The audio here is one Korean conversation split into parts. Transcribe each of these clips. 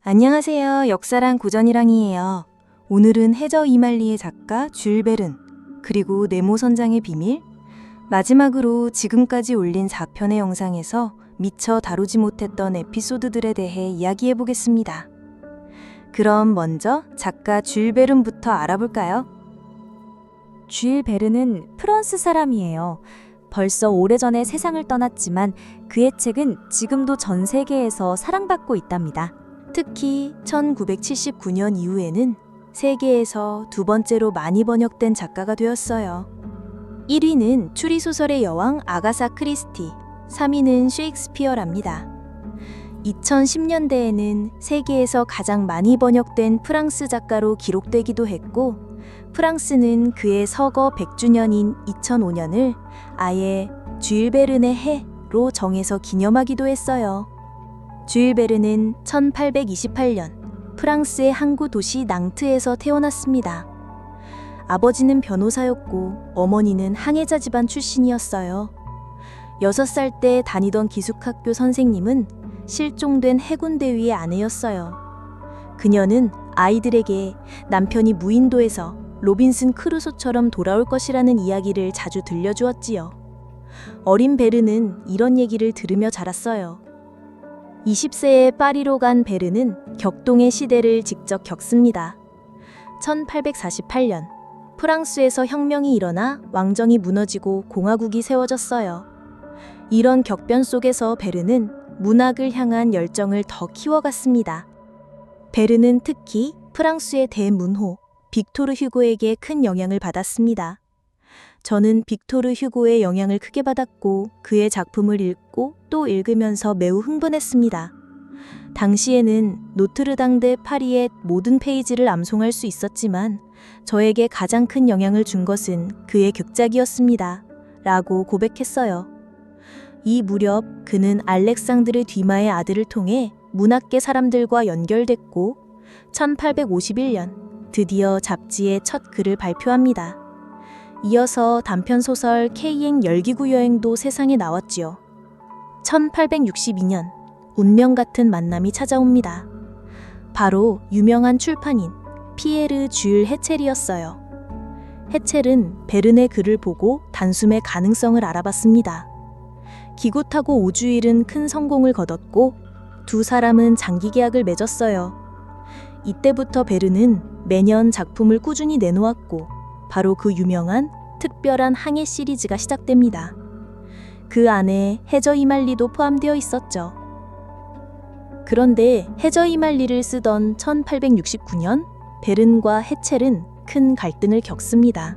안녕하세요. 역사랑 고전이랑이에요. 오늘은 해저 이말리의 작가 줄 베른, 그리고 네모 선장의 비밀, 마지막으로 지금까지 올린 4편의 영상에서 미처 다루지 못했던 에피소드들에 대해 이야기해 보겠습니다. 그럼 먼저 작가 줄 베른부터 알아볼까요? 줄 베른은 프랑스 사람이에요. 벌써 오래전에 세상을 떠났지만 그의 책은 지금도 전 세계에서 사랑받고 있답니다. 특히 1979년 이후에는 세계에서 두 번째로 많이 번역된 작가가 되었어요. 1위는 추리소설의 여왕 아가사 크리스티, 3위는 셰익스피어랍니다. 2010년대에는 세계에서 가장 많이 번역된 프랑스 작가로 기록되기도 했고, 프랑스는 그의 서거 100주년인 2005년을 아예 줄 베른의 해로 정해서 기념하기도 했어요. 줄 베른은 1828년 프랑스의 항구 도시 낭트에서 태어났습니다. 아버지는 변호사였고 어머니는 항해자 집안 출신이었어요. 6살 때 다니던 기숙학교 선생님은 실종된 해군 대위의 아내였어요. 그녀는 아이들에게 남편이 무인도에서 로빈슨 크루소처럼 돌아올 것이라는 이야기를 자주 들려주었지요. 어린 베른은 이런 얘기를 들으며 자랐어요. 20세에 파리로 간 베른은 격동의 시대를 직접 겪습니다. 1848년 프랑스에서 혁명이 일어나 왕정이 무너지고 공화국이 세워졌어요. 이런 격변 속에서 베른은 문학을 향한 열정을 더 키워갔습니다. 베른은 특히 프랑스의 대문호 빅토르 휴고에게 큰 영향을 받았습니다. 저는 빅토르 휴고의 영향을 크게 받았고 그의 작품을 읽고 또 읽으면서 매우 흥분했습니다. 당시에는 노트르당 대 파리의 모든 페이지를 암송할 수 있었지만 저에게 가장 큰 영향을 준 것은 그의 극작이었습니다. 라고 고백했어요. 이 무렵 그는 알렉상드르 뒤마의 아들을 통해 문학계 사람들과 연결됐고 1851년 드디어 잡지에 첫 글을 발표합니다. 이어서 단편소설 K행 열기구 여행도 세상에 나왔지요. 1862년 운명 같은 만남이 찾아옵니다. 바로 유명한 출판인 피에르 줄 헤첼이었어요. 헤첼은 베른의 글을 보고 단숨에 가능성을 알아봤습니다. 기고 타고 5주일은 큰 성공을 거뒀고 두 사람은 장기 계약을 맺었어요. 이때부터 베른은 매년 작품을 꾸준히 내놓았고 바로 그 유명한 특별한 항해 시리즈가 시작됩니다. 그 안에 해저 이말리도 포함되어 있었죠. 그런데 해저 이말리를 쓰던 1869년 베른과 헤첼은 큰 갈등을 겪습니다.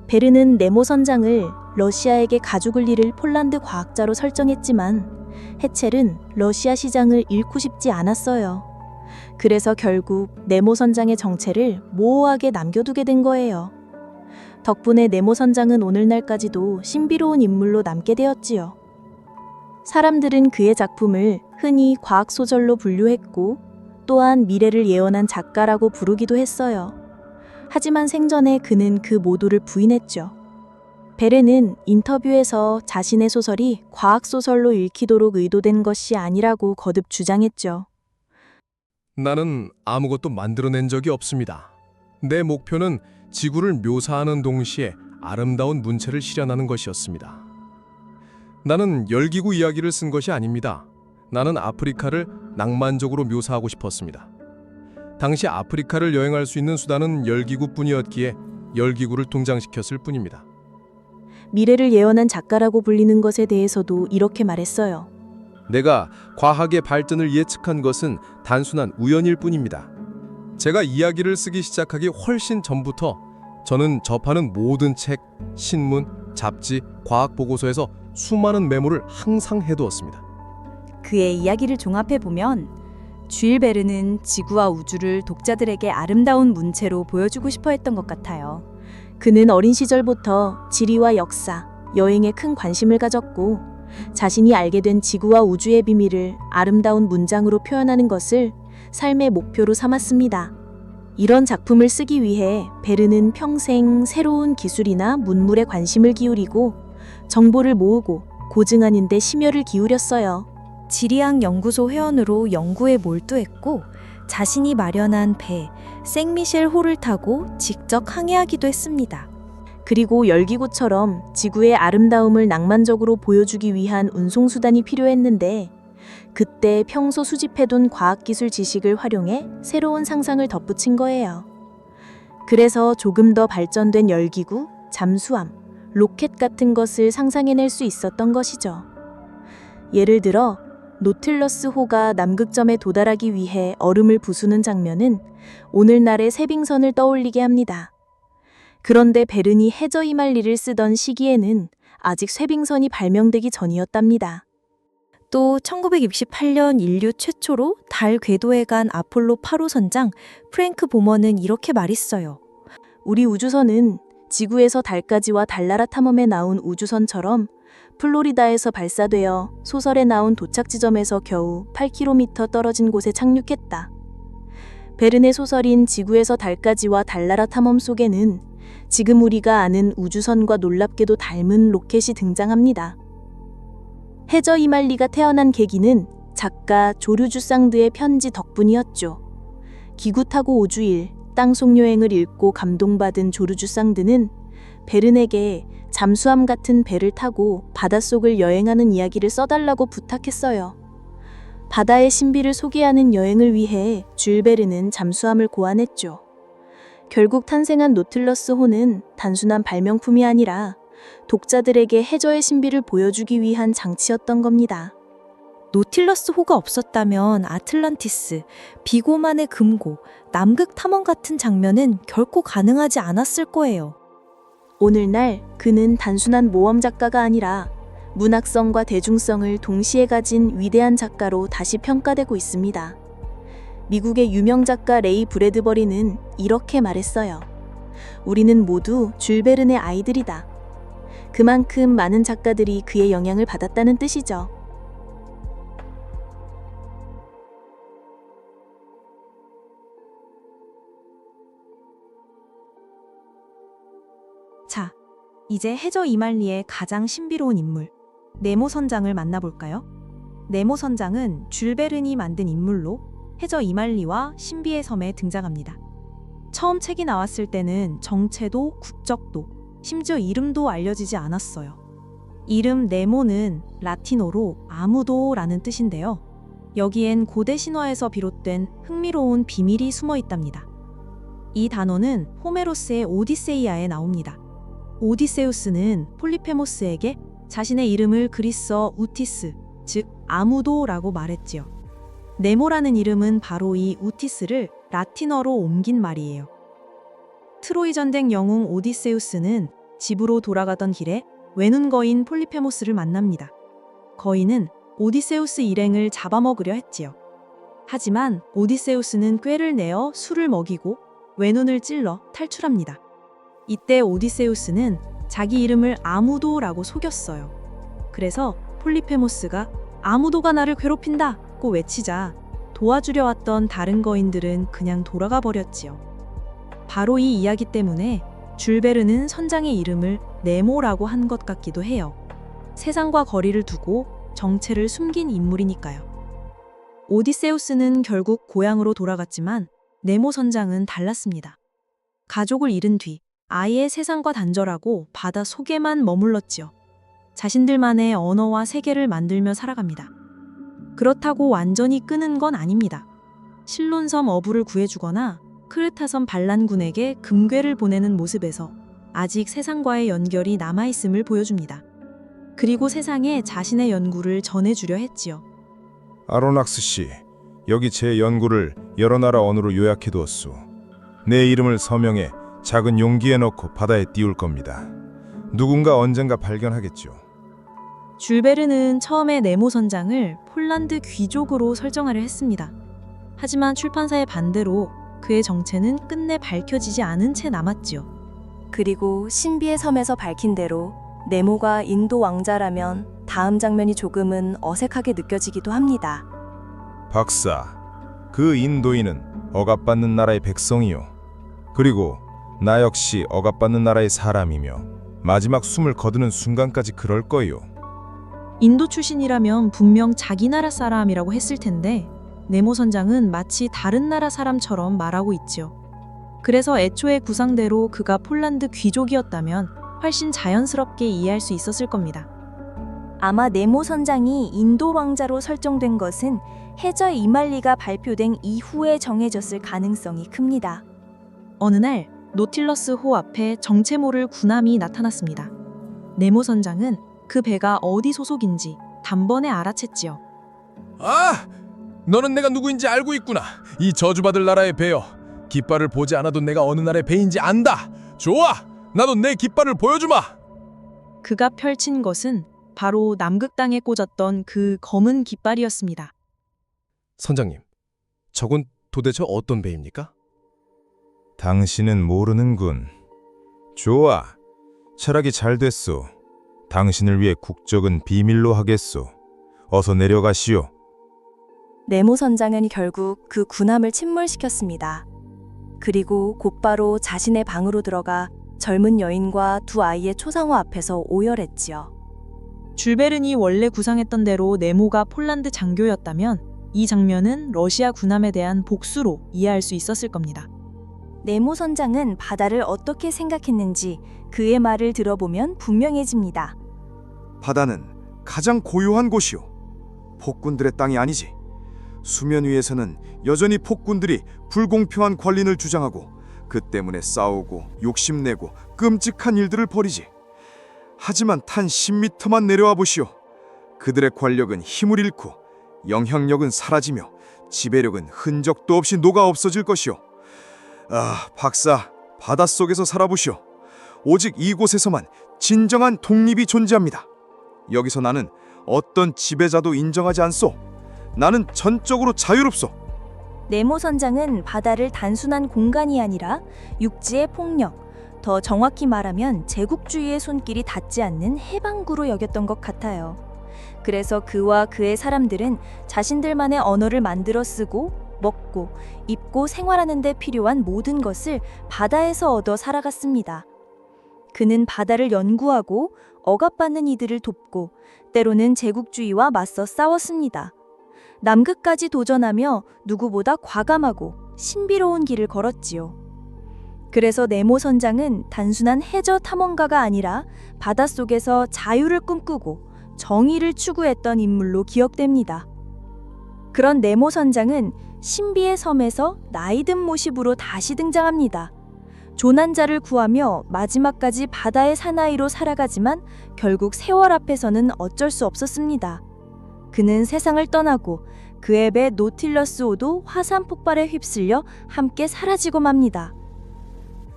베른은 네모 선장을 러시아에게 가죽을 잃을 폴란드 과학자로 설정했지만 헤첼은 러시아 시장을 잃고 싶지 않았어요. 그래서 결국 네모 선장의 정체를 모호하게 남겨두게 된 거예요. 덕분에 네모 선장은 오늘날까지도 신비로운 인물로 남게 되었지요. 사람들은 그의 작품을 흔히 과학소설로 분류했고 또한 미래를 예언한 작가라고 부르기도 했어요. 하지만 생전에 그는 그 모두를 부인했죠. 베른은 인터뷰에서 자신의 소설이 과학소설로 읽히도록 의도된 것이 아니라고 거듭 주장했죠. 나는 아무것도 만들어낸 적이 없습니다. 내 목표는 지구를 묘사하는 동시에 아름다운 문체를 실현하는 것이었습니다. 나는 열기구 이야기를 쓴 것이 아닙니다. 나는 아프리카를 낭만적으로 묘사하고 싶었습니다. 당시 아프리카를 여행할 수 있는 수단은 열기구뿐이었기에 열기구를 등장시켰을 뿐입니다. 미래를 예언한 작가라고 불리는 것에 대해서도 이렇게 말했어요. 내가 과학의 발전을 예측한 것은 단순한 우연일 뿐입니다. 제가 이야기를 쓰기 시작하기 훨씬 전부터 저는 접하는 모든 책, 신문, 잡지, 과학 보고서에서 수많은 메모를 항상 해두었습니다. 그의 이야기를 종합해보면 줄 베른은 지구와 우주를 독자들에게 아름다운 문체로 보여주고 싶어 했던 것 같아요. 그는 어린 시절부터 지리와 역사, 여행에 큰 관심을 가졌고 자신이 알게 된 지구와 우주의 비밀을 아름다운 문장으로 표현하는 것을 삶의 목표로 삼았습니다. 이런 작품을 쓰기 위해 베른은 평생 새로운 기술이나 문물에 관심을 기울이고 정보를 모으고 고증하는 데 심혈을 기울였어요. 지리학 연구소 회원으로 연구에 몰두했고 자신이 마련한 배 생미셸 호를 타고 직접 항해하기도 했습니다. 그리고 열기구처럼 지구의 아름다움을 낭만적으로 보여주기 위한 운송수단이 필요했는데 그때 평소 수집해둔 과학기술 지식을 활용해 새로운 상상을 덧붙인 거예요. 그래서 조금 더 발전된 열기구, 잠수함, 로켓 같은 것을 상상해낼 수 있었던 것이죠. 예를 들어 노틸러스호가 남극점에 도달하기 위해 얼음을 부수는 장면은 오늘날의 세빙선을 떠올리게 합니다. 그런데 베른이 해저 이말리를 쓰던 시기에는 아직 쇠빙선이 발명되기 전이었답니다. 또 1968년 인류 최초로 달 궤도에 간 아폴로 8호 선장 프랭크 보머는 이렇게 말했어요. 우리 우주선은 지구에서 달까지와 달나라 탐험에 나온 우주선처럼 플로리다에서 발사되어 소설에 나온 도착 지점에서 겨우 8km 떨어진 곳에 착륙했다. 베른의 소설인 지구에서 달까지와 달나라 탐험 속에는 지금 우리가 아는 우주선과 놀랍게도 닮은 로켓이 등장합니다. 해저 이말리가 태어난 계기는 작가 조르주 상드의 편지 덕분이었죠. 기구 타고 5주일 땅속 여행을 읽고 감동받은 조르주 상드는 베른에게 잠수함 같은 배를 타고 바닷속을 여행하는 이야기를 써달라고 부탁했어요. 바다의 신비를 소개하는 여행을 위해 줄 베른은 잠수함을 고안했죠. 결국 탄생한 노틸러스호는 단순한 발명품이 아니라 독자들에게 해저의 신비를 보여주기 위한 장치였던 겁니다. 노틸러스호가 없었다면 아틀란티스, 비고만의 금고, 남극 탐험 같은 장면은 결코 가능하지 않았을 거예요. 오늘날 그는 단순한 모험 작가가 아니라 문학성과 대중성을 동시에 가진 위대한 작가로 다시 평가되고 있습니다. 미국의 유명 작가 레이 브래드버리는 이렇게 말했어요. 우리는 모두 줄 베른의 아이들이다. 그만큼 많은 작가들이 그의 영향을 받았다는 뜻이죠. 자, 이제 해저 이말리의 가장 신비로운 인물, 네모 선장을 만나볼까요? 네모 선장은 줄 베른이 만든 인물로 해저 이말리와 신비의 섬에 등장합니다. 처음 책이 나왔을 때는 정체도, 국적도, 심지어 이름도 알려지지 않았어요. 이름 네모는 라틴어로 아무도라는 뜻인데요. 여기엔 고대 신화에서 비롯된 흥미로운 비밀이 숨어 있답니다. 이 단어는 호메로스의 오디세이아에 나옵니다. 오디세우스는 폴리페모스에게 자신의 이름을 그리스어 우티스, 즉 아무도라고 말했지요. 네모라는 이름은 바로 이 우티스를 라틴어로 옮긴 말이에요. 트로이 전쟁 영웅 오디세우스는 집으로 돌아가던 길에 외눈 거인 폴리페모스를 만납니다. 거인은 오디세우스 일행을 잡아먹으려 했지요. 하지만 오디세우스는 꾀를 내어 술을 먹이고 외눈을 찔러 탈출합니다. 이때 오디세우스는 자기 이름을 아무도라고 속였어요. 그래서 폴리페모스가 아무도가 나를 괴롭힌다고 외치자 도와주려 왔던 다른 거인들은 그냥 돌아가 버렸지요. 바로 이 이야기 때문에 줄 베른은 선장의 이름을 네모라고 한 것 같기도 해요. 세상과 거리를 두고 정체를 숨긴 인물이니까요. 오디세우스는 결국 고향으로 돌아갔지만 네모 선장은 달랐습니다. 가족을 잃은 뒤 아예 세상과 단절하고 바다 속에만 머물렀지요. 자신들만의 언어와 세계를 만들며 살아갑니다. 그렇다고 완전히 끊은 건 아닙니다. 실론섬 어부를 구해주거나 크레타섬 반란군에게 금괴를 보내는 모습에서 아직 세상과의 연결이 남아있음을 보여줍니다. 그리고 세상에 자신의 연구를 전해주려 했지요. 아로낙스 씨, 여기 제 연구를 여러 나라 언어로 요약해두었소. 내 이름을 서명해 작은 용기에 넣고 바다에 띄울 겁니다. 누군가 언젠가 발견하겠죠. 줄 베른은 처음에 네모 선장을 폴란드 귀족으로 설정하려 했습니다. 하지만 출판사의 반대로 그의 정체는 끝내 밝혀지지 않은 채 남았지요. 그리고 신비의 섬에서 밝힌 대로 네모가 인도 왕자라면 다음 장면이 조금은 어색하게 느껴지기도 합니다. 박사, 그 인도인은 억압받는 나라의 백성이요. 그리고 나 역시 억압받는 나라의 사람이며 마지막 숨을 거두는 순간까지 그럴 거요. 인도 출신이라면 분명 자기 나라 사람이라고 했을 텐데 네모 선장은 마치 다른 나라 사람처럼 말하고 있죠. 그래서 애초에 구상대로 그가 폴란드 귀족이었다면 훨씬 자연스럽게 이해할 수 있었을 겁니다. 아마 네모 선장이 인도 왕자로 설정된 것은 해저 이말리가 발표된 이후에 정해졌을 가능성이 큽니다. 어느 날 노틸러스 호 앞에 정체 모를 군함이 나타났습니다. 네모 선장은 그 배가 어디 소속인지 단번에 알아챘지요. 아! 너는 내가 누구인지 알고 있구나. 이 저주받을 나라의 배여. 깃발을 보지 않아도 내가 어느 나라의 배인지 안다. 좋아! 나도 내 깃발을 보여주마! 그가 펼친 것은 바로 남극 땅에 꽂았던 그 검은 깃발이었습니다. 선장님, 저건 도대체 어떤 배입니까? 당신은 모르는군. 좋아. 철학이 잘 됐소. 당신을 위해 국적은 비밀로 하겠소. 어서 내려가시오. 네모 선장은 결국 그 군함을 침몰시켰습니다. 그리고 곧바로 자신의 방으로 들어가 젊은 여인과 두 아이의 초상화 앞에서 오열했지요. 줄베른이 원래 구상했던 대로 네모가 폴란드 장교였다면 이 장면은 러시아 군함에 대한 복수로 이해할 수 있었을 겁니다. 네모 선장은 바다를 어떻게 생각했는지 그의 말을 들어보면 분명해집니다. 바다는 가장 고요한 곳이요. 폭군들의 땅이 아니지. 수면 위에서는 여전히 폭군들이 불공평한 권리를 주장하고 그 때문에 싸우고 욕심내고 끔찍한 일들을 벌이지. 하지만 탄 10m만 내려와 보시오. 그들의 권력은 힘을 잃고 영향력은 사라지며 지배력은 흔적도 없이 녹아 없어질 것이오. 아, 박사, 바닷속에서 살아보시오. 오직 이곳에서만 진정한 독립이 존재합니다. 여기서 나는 어떤 지배자도 인정하지 않소. 나는 전적으로 자유롭소. 네모 선장은 바다를 단순한 공간이 아니라 육지의 폭력, 더 정확히 말하면 제국주의의 손길이 닿지 않는 해방구로 여겼던 것 같아요. 그래서 그와 그의 사람들은 자신들만의 언어를 만들어 쓰고 먹고 입고 생활하는 데 필요한 모든 것을 바다에서 얻어 살아갔습니다. 그는 바다를 연구하고 억압받는 이들을 돕고 때로는 제국주의와 맞서 싸웠습니다. 남극까지 도전하며 누구보다 과감하고 신비로운 길을 걸었지요. 그래서 네모 선장은 단순한 해저 탐험가가 아니라 바닷속에서 자유를 꿈꾸고 정의를 추구했던 인물로 기억됩니다. 그런 네모 선장은 신비의 섬에서 나이든 모습으로 다시 등장합니다. 조난자를 구하며 마지막까지 바다의 사나이로 살아가지만 결국 세월 앞에서는 어쩔 수 없었습니다. 그는 세상을 떠나고 그의 배 노틸러스호도 화산 폭발에 휩쓸려 함께 사라지고 맙니다.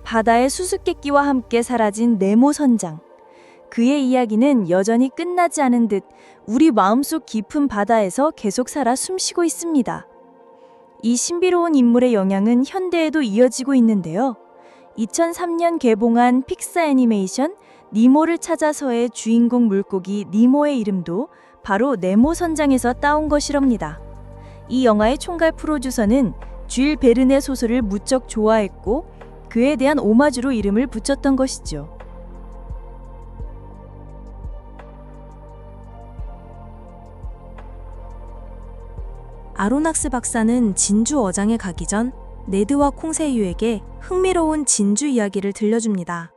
바다의 수수께끼와 함께 사라진 네모 선장. 그의 이야기는 여전히 끝나지 않은 듯 우리 마음속 깊은 바다에서 계속 살아 숨쉬고 있습니다. 이 신비로운 인물의 영향은 현대에도 이어지고 있는데요. 2003년 개봉한 픽사 애니메이션 니모를 찾아서의 주인공 물고기 니모의 이름도 바로 네모 선장에서 따온 것이랍니다. 이 영화의 총괄 프로듀서는 줄 베른의 소설을 무척 좋아했고 그에 대한 오마주로 이름을 붙였던 것이죠. 아로낙스 박사는 진주 어장에 가기 전 네드와 콩세유에게 흥미로운 진주 이야기를 들려줍니다.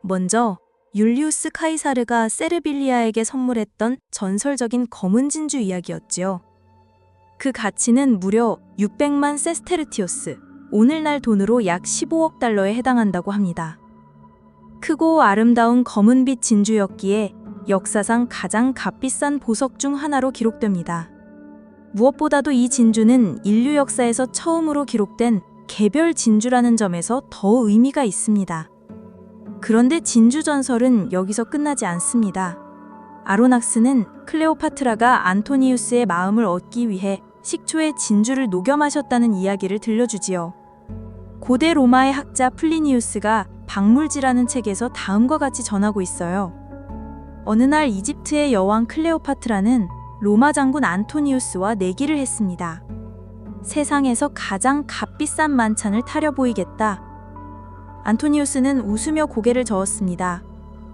먼저 율리우스 카이사르가 세르빌리아에게 선물했던 전설적인 검은 진주 이야기였지요. 그 가치는 무려 600만 세스테르티오스, 오늘날 돈으로 약 15억 달러에 해당한다고 합니다. 크고 아름다운 검은빛 진주였기에 역사상 가장 값비싼 보석 중 하나로 기록됩니다. 무엇보다도 이 진주는 인류 역사에서 처음으로 기록된 개별 진주라는 점에서 더 의미가 있습니다. 그런데 진주 전설은 여기서 끝나지 않습니다. 아로낙스는 클레오파트라가 안토니우스의 마음을 얻기 위해 식초에 진주를 녹여 마셨다는 이야기를 들려주지요. 고대 로마의 학자 플리니우스가 박물지라는 책에서 다음과 같이 전하고 있어요. 어느 날 이집트의 여왕 클레오파트라는 로마 장군 안토니우스와 내기를 했습니다. 세상에서 가장 값비싼 만찬을 타려 보이겠다. 안토니우스는 웃으며 고개를 저었습니다.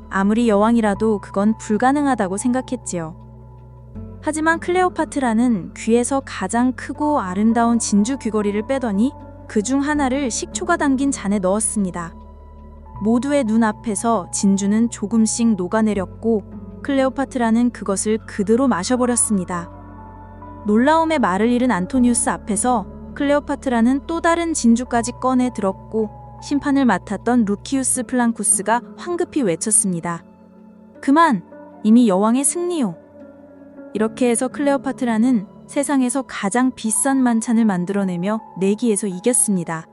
아무리 여왕이라도 그건 불가능하다고 생각했지요. 하지만 클레오파트라는 귀에서 가장 크고 아름다운 진주 귀걸이를 빼더니 그중 하나를 식초가 담긴 잔에 넣었습니다. 모두의 눈앞에서 진주는 조금씩 녹아내렸고 클레오파트라는 그것을 그대로 마셔버렸습니다. 놀라움에 말을 잃은 안토니우스 앞에서 클레오파트라는 또 다른 진주까지 꺼내 들었고 심판을 맡았던 루키우스 플랑쿠스가 황급히 외쳤습니다. 그만! 이미 여왕의 승리요. 이렇게 해서 클레오파트라는 세상에서 가장 비싼 만찬을 만들어내며 내기에서 이겼습니다.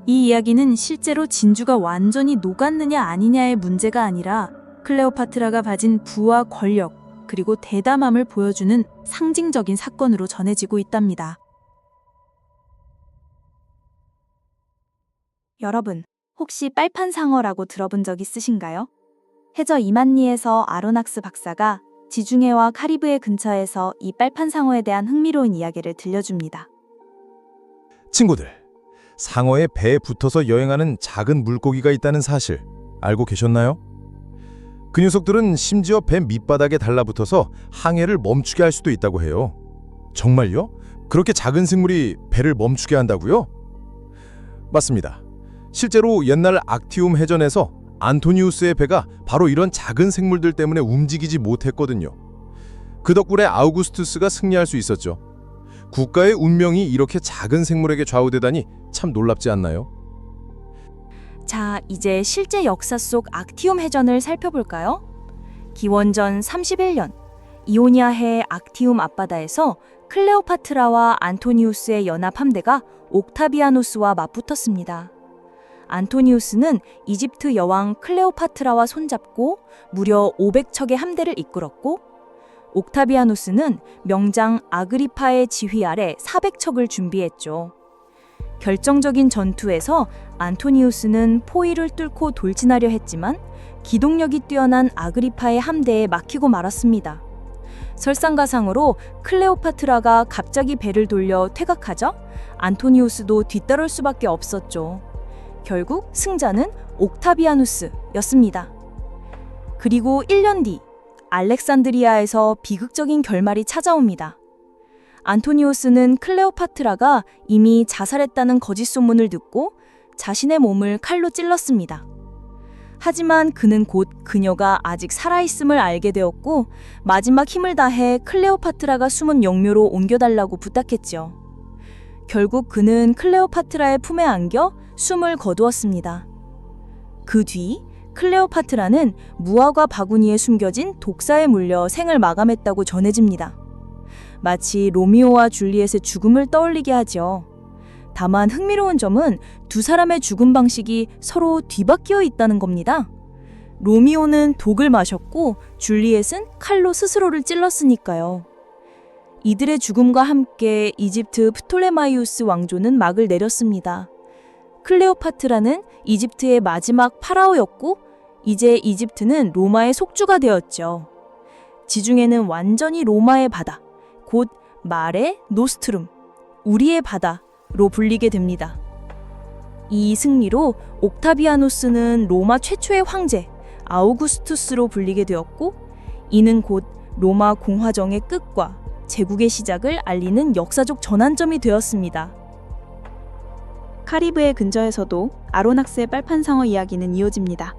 이 이야기는 실제로 진주가 완전히 녹았느냐 아니냐의 문제가 아니라 클레오파트라가 가진 부와 권력 그리고 대담함을 보여주는 상징적인 사건으로 전해지고 있답니다. 여러분, 혹시 빨판상어라고 들어본 적 있으신가요? 해저 이만리에서 아로낙스 박사가 지중해와 카리브해 근처에서 이 빨판상어에 대한 흥미로운 이야기를 들려줍니다. 친구들, 상어의 배에 붙어서 여행하는 작은 물고기가 있다는 사실 알고 계셨나요? 그 녀석들은 심지어 배 밑바닥에 달라붙어서 항해를 멈추게 할 수도 있다고 해요. 정말요? 그렇게 작은 생물이 배를 멈추게 한다고요? 맞습니다. 실제로 옛날 악티움 해전에서 안토니우스의 배가 바로 이런 작은 생물들 때문에 움직이지 못했거든요. 그 덕분에 아우구스투스가 승리할 수 있었죠. 국가의 운명이 이렇게 작은 생물에게 좌우되다니 참 놀랍지 않나요? 자, 이제 실제 역사 속 악티움 해전을 살펴볼까요? 기원전 31년, 이오니아해 악티움 앞바다에서 클레오파트라와 안토니우스의 연합 함대가 옥타비아누스와 맞붙었습니다. 안토니우스는 이집트 여왕 클레오파트라와 손잡고 무려 500척의 함대를 이끌었고, 옥타비아누스는 명장 아그리파의 지휘 아래 400척을 준비했죠. 결정적인 전투에서 안토니우스는 포위를 뚫고 돌진하려 했지만 기동력이 뛰어난 아그리파의 함대에 막히고 말았습니다. 설상가상으로 클레오파트라가 갑자기 배를 돌려 퇴각하자 안토니우스도 뒤따를 수밖에 없었죠. 결국 승자는 옥타비아누스였습니다. 그리고 1년 뒤 알렉산드리아에서 비극적인 결말이 찾아옵니다. 안토니우스는 클레오파트라가 이미 자살했다는 거짓 소문을 듣고 자신의 몸을 칼로 찔렀습니다. 하지만 그는 곧 그녀가 아직 살아있음을 알게 되었고 마지막 힘을 다해 클레오파트라가 숨은 영묘로 옮겨달라고 부탁했죠. 결국 그는 클레오파트라의 품에 안겨 숨을 거두었습니다. 그 뒤 클레오파트라는 무화과 바구니에 숨겨진 독사에 물려 생을 마감했다고 전해집니다. 마치 로미오와 줄리엣의 죽음을 떠올리게 하죠. 다만 흥미로운 점은 두 사람의 죽음 방식이 서로 뒤바뀌어 있다는 겁니다. 로미오는 독을 마셨고 줄리엣은 칼로 스스로를 찔렀으니까요. 이들의 죽음과 함께 이집트 프톨레마이우스 왕조는 막을 내렸습니다. 클레오파트라는 이집트의 마지막 파라오였고 이제 이집트는 로마의 속주가 되었죠. 지중해는 완전히 로마의 바다, 곧 마레 노스트룸, 우리의 바다로 불리게 됩니다. 이 승리로 옥타비아누스는 로마 최초의 황제 아우구스투스로 불리게 되었고 이는 곧 로마 공화정의 끝과 제국의 시작을 알리는 역사적 전환점이 되었습니다. 카리브해 근처에서도 아로낙스의 빨판상어 이야기는 이어집니다.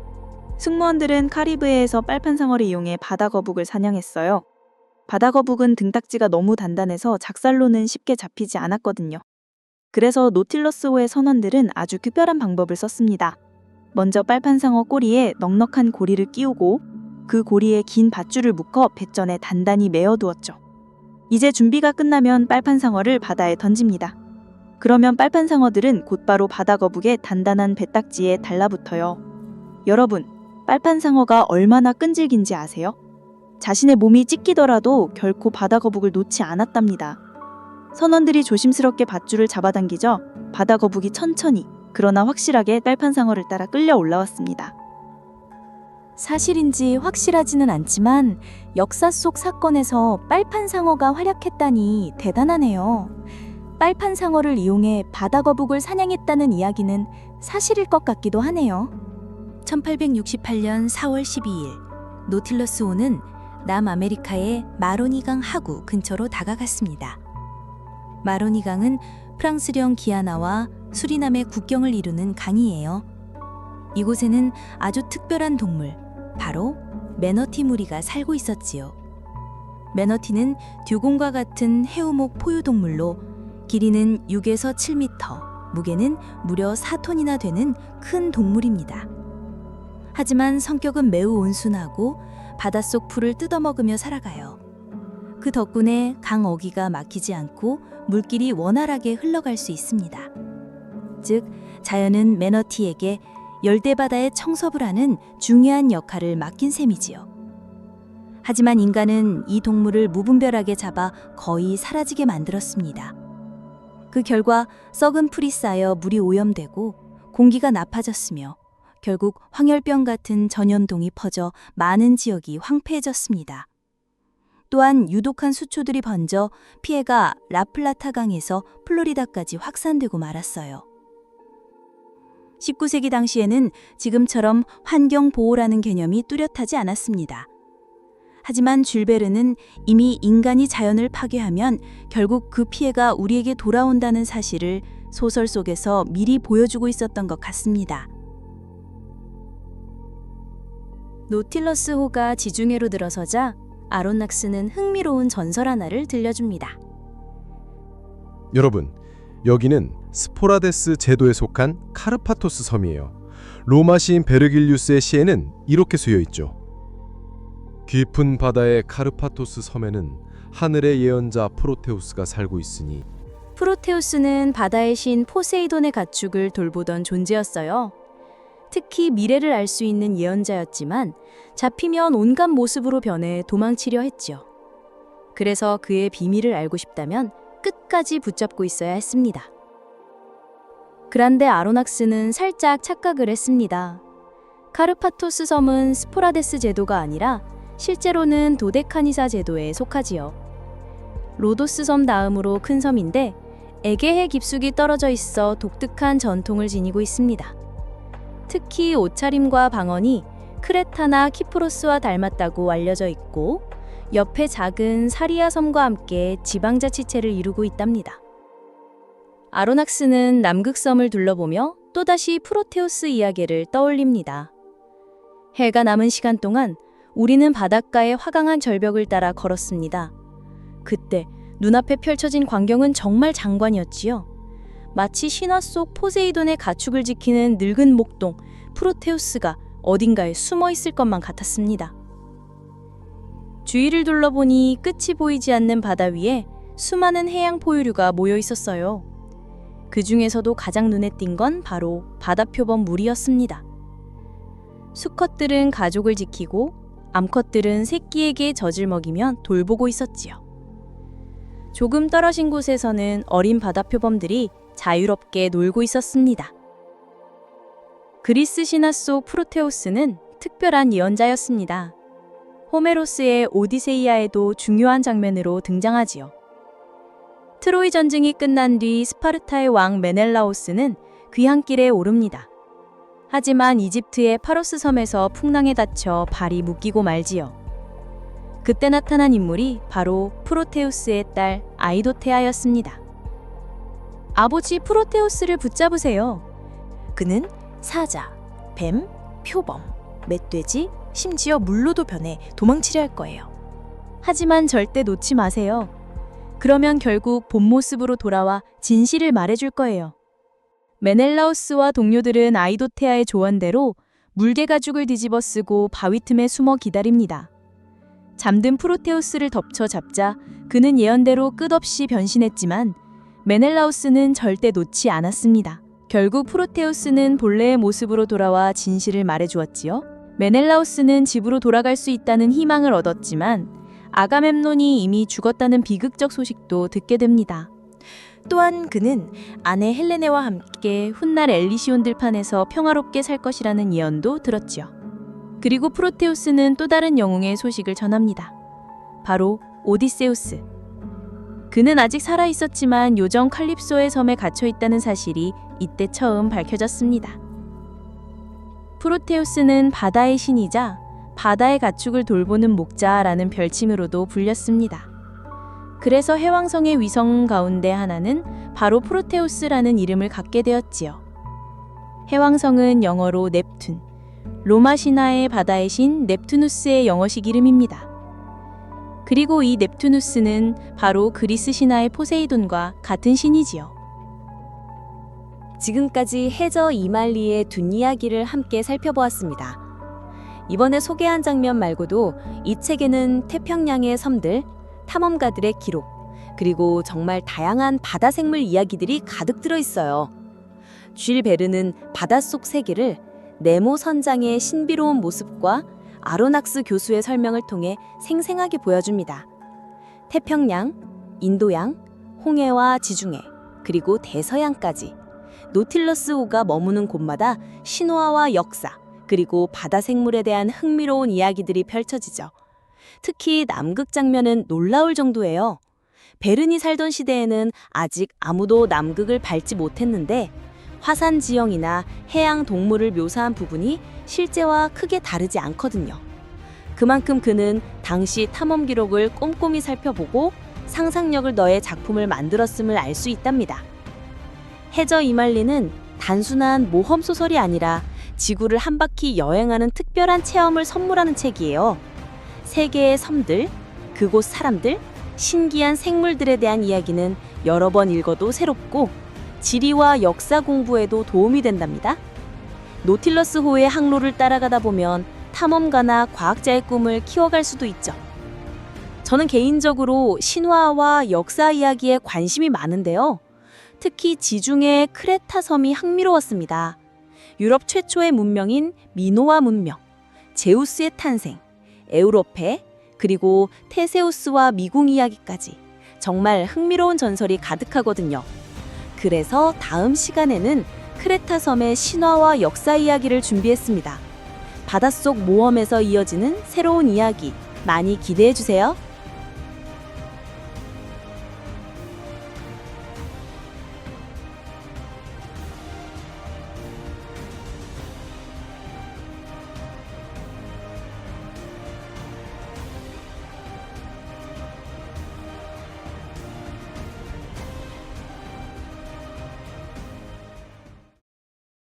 승무원들은 카리브해에서 빨판상어를 이용해 바다거북을 사냥했어요. 바다거북은 등딱지가 너무 단단해서 작살로는 쉽게 잡히지 않았거든요. 그래서 노틸러스호의 선원들은 아주 특별한 방법을 썼습니다. 먼저 빨판상어 꼬리에 넉넉한 고리를 끼우고 그 고리에 긴 밧줄을 묶어 뱃전에 단단히 메어두었죠. 이제 준비가 끝나면 빨판상어를 바다에 던집니다. 그러면 빨판상어들은 곧바로 바다거북의 단단한 배딱지에 달라붙어요. 여러분, 빨판상어가 얼마나 끈질긴지 아세요? 자신의 몸이 찢기더라도 결코 바다거북을 놓지 않았답니다. 선원들이 조심스럽게 밧줄을 잡아당기죠. 바다거북이 천천히, 그러나 확실하게 빨판상어를 따라 끌려 올라왔습니다. 사실인지 확실하지는 않지만 역사 속 사건에서 빨판상어가 활약했다니 대단하네요. 빨판상어를 이용해 바다거북을 사냥했다는 이야기는 사실일 것 같기도 하네요. 1868년 4월 12일 노틸러스호는 남아메리카의 마로니강 하구 근처로 다가갔습니다. 마로니강은 프랑스령 기아나와 수리남의 국경을 이루는 강이에요. 이곳에는 아주 특별한 동물, 바로 매너티 무리가 살고 있었지요. 매너티는 듀곤과 같은 해우목 포유동물로 길이는 6에서 7m, 무게는 무려 4톤이나 되는 큰 동물입니다. 하지만 성격은 매우 온순하고 바닷속 풀을 뜯어먹으며 살아가요. 그 덕분에 강 어귀가 막히지 않고 물길이 원활하게 흘러갈 수 있습니다. 즉, 자연은 매너티에게 열대바다의 청섭을 하는 중요한 역할을 맡긴 셈이지요. 하지만 인간은 이 동물을 무분별하게 잡아 거의 사라지게 만들었습니다. 그 결과 썩은 풀이 쌓여 물이 오염되고 공기가 나빠졌으며 결국 황열병 같은 전염동이 퍼져 많은 지역이 황폐해졌습니다. 또한 유독한 수초들이 번져 피해가 라플라타 강에서 플로리다까지 확산되고 말았어요. 19세기 당시에는 지금처럼 환경보호라는 개념이 뚜렷하지 않았습니다. 하지만 줄 베르는 이미 인간이 자연을 파괴하면 결국 그 피해가 우리에게 돌아온다는 사실을 소설 속에서 미리 보여주고 있었던 것 같습니다. 노틸러스호가 지중해로 들어서자 아론낙스는 흥미로운 전설 하나를 들려줍니다. 여러분, 여기는 스포라데스 제도에 속한 카르파토스 섬이에요. 로마 시인 베르길리우스의 시에는 이렇게 쓰여 있죠. 깊은 바다의 카르파토스 섬에는 하늘의 예언자 프로테우스가 살고 있으니. 프로테우스는 바다의 신 포세이돈의 가축을 돌보던 존재였어요. 특히 미래를 알 수 있는 예언자였지만 잡히면 온갖 모습으로 변해 도망치려 했죠. 그래서 그의 비밀을 알고 싶다면 끝까지 붙잡고 있어야 했습니다. 그런데 아로낙스는 살짝 착각을 했습니다. 카르파토스 섬은 스포라데스 제도가 아니라 실제로는 도데카니사 제도에 속하지요. 로도스 섬 다음으로 큰 섬인데 에게해 깊숙이 떨어져 있어 독특한 전통을 지니고 있습니다. 특히 옷차림과 방언이 크레타나 키프로스와 닮았다고 알려져 있고 옆에 작은 사리아 섬과 함께 지방자치체를 이루고 있답니다. 아로낙스는 남극섬을 둘러보며 또다시 프로테우스 이야기를 떠올립니다. 해가 남은 시간 동안 우리는 바닷가의 화강한 절벽을 따라 걸었습니다. 그때 눈앞에 펼쳐진 광경은 정말 장관이었지요. 마치 신화 속 포세이돈의 가축을 지키는 늙은 목동 프로테우스가 어딘가에 숨어 있을 것만 같았습니다. 주위를 둘러보니 끝이 보이지 않는 바다 위에 수많은 해양 포유류가 모여 있었어요. 그 중에서도 가장 눈에 띈 건 바로 바다표범 무리였습니다. 수컷들은 가족을 지키고 암컷들은 새끼에게 젖을 먹이며 돌보고 있었지요. 조금 떨어진 곳에서는 어린 바다표범들이 자유롭게 놀고 있었습니다. 그리스 신화 속 프로테우스는 특별한 예언자였습니다. 호메로스의 오디세이아에도 중요한 장면으로 등장하지요. 트로이 전쟁이 끝난 뒤 스파르타의 왕 메넬라오스는 귀향길에 오릅니다. 하지만 이집트의 파로스 섬에서 풍랑에 다쳐 발이 묶이고 말지요. 그때 나타난 인물이 바로 프로테우스의 딸 아이도테아였습니다. 아버지 프로테우스를 붙잡으세요. 그는 사자, 뱀, 표범, 멧돼지, 심지어 물로도 변해 도망치려 할 거예요. 하지만 절대 놓지 마세요. 그러면 결국 본 모습으로 돌아와 진실을 말해줄 거예요. 메넬라우스와 동료들은 아이도테아의 조언대로 물개 가죽을 뒤집어 쓰고 바위 틈에 숨어 기다립니다. 잠든 프로테우스를 덮쳐 잡자 그는 예언대로 끝없이 변신했지만 메넬라우스는 절대 놓지 않았습니다. 결국 프로테우스는 본래의 모습으로 돌아와 진실을 말해주었지요. 메넬라우스는 집으로 돌아갈 수 있다는 희망을 얻었지만 아가멤논이 이미 죽었다는 비극적 소식도 듣게 됩니다. 또한 그는 아내 헬레네와 함께 훗날 엘리시온 들판에서 평화롭게 살 것이라는 예언도 들었지요. 그리고 프로테우스는 또 다른 영웅의 소식을 전합니다. 바로 오디세우스. 그는 아직 살아 있었지만 요정 칼립소의 섬에 갇혀 있다는 사실이 이때 처음 밝혀졌습니다. 프로테우스는 바다의 신이자 바다의 가축을 돌보는 목자라는 별칭으로도 불렸습니다. 그래서 해왕성의 위성 가운데 하나는 바로 프로테우스라는 이름을 갖게 되었지요. 해왕성은 영어로 넵툰, 로마 신화의 바다의 신 넵투누스의 영어식 이름입니다. 그리고 이 넵투누스는 바로 그리스 신화의 포세이돈과 같은 신이지요. 지금까지 해저 이말리의 뒷이야기를 함께 살펴보았습니다. 이번에 소개한 장면 말고도 이 책에는 태평양의 섬들, 탐험가들의 기록, 그리고 정말 다양한 바다 생물 이야기들이 가득 들어 있어요. 쥘 베르는 바닷속 세계를 네모 선장의 신비로운 모습과 아로낙스 교수의 설명을 통해 생생하게 보여줍니다. 태평양, 인도양, 홍해와 지중해, 그리고 대서양까지 노틸러스호가 머무는 곳마다 신화와 역사, 그리고 바다 생물에 대한 흥미로운 이야기들이 펼쳐지죠. 특히 남극 장면은 놀라울 정도예요. 베른이 살던 시대에는 아직 아무도 남극을 밟지 못했는데 화산 지형이나 해양 동물을 묘사한 부분이 실제와 크게 다르지 않거든요. 그만큼 그는 당시 탐험 기록을 꼼꼼히 살펴보고 상상력을 더해 작품을 만들었음을 알 수 있답니다. 해저 이말리는 단순한 모험 소설이 아니라 지구를 한 바퀴 여행하는 특별한 체험을 선물하는 책이에요. 세계의 섬들, 그곳 사람들, 신기한 생물들에 대한 이야기는 여러 번 읽어도 새롭고 지리와 역사 공부에도 도움이 된답니다. 노틸러스호의 항로를 따라가다 보면 탐험가나 과학자의 꿈을 키워갈 수도 있죠. 저는 개인적으로 신화와 역사 이야기에 관심이 많은데요. 특히 지중해 크레타 섬이 흥미로웠습니다. 유럽 최초의 문명인 미노아 문명, 제우스의 탄생, 에우로페, 그리고 테세우스와 미궁 이야기까지 정말 흥미로운 전설이 가득하거든요. 그래서 다음 시간에는 크레타 섬의 신화와 역사 이야기를 준비했습니다. 바닷속 모험에서 이어지는 새로운 이야기 많이 기대해 주세요.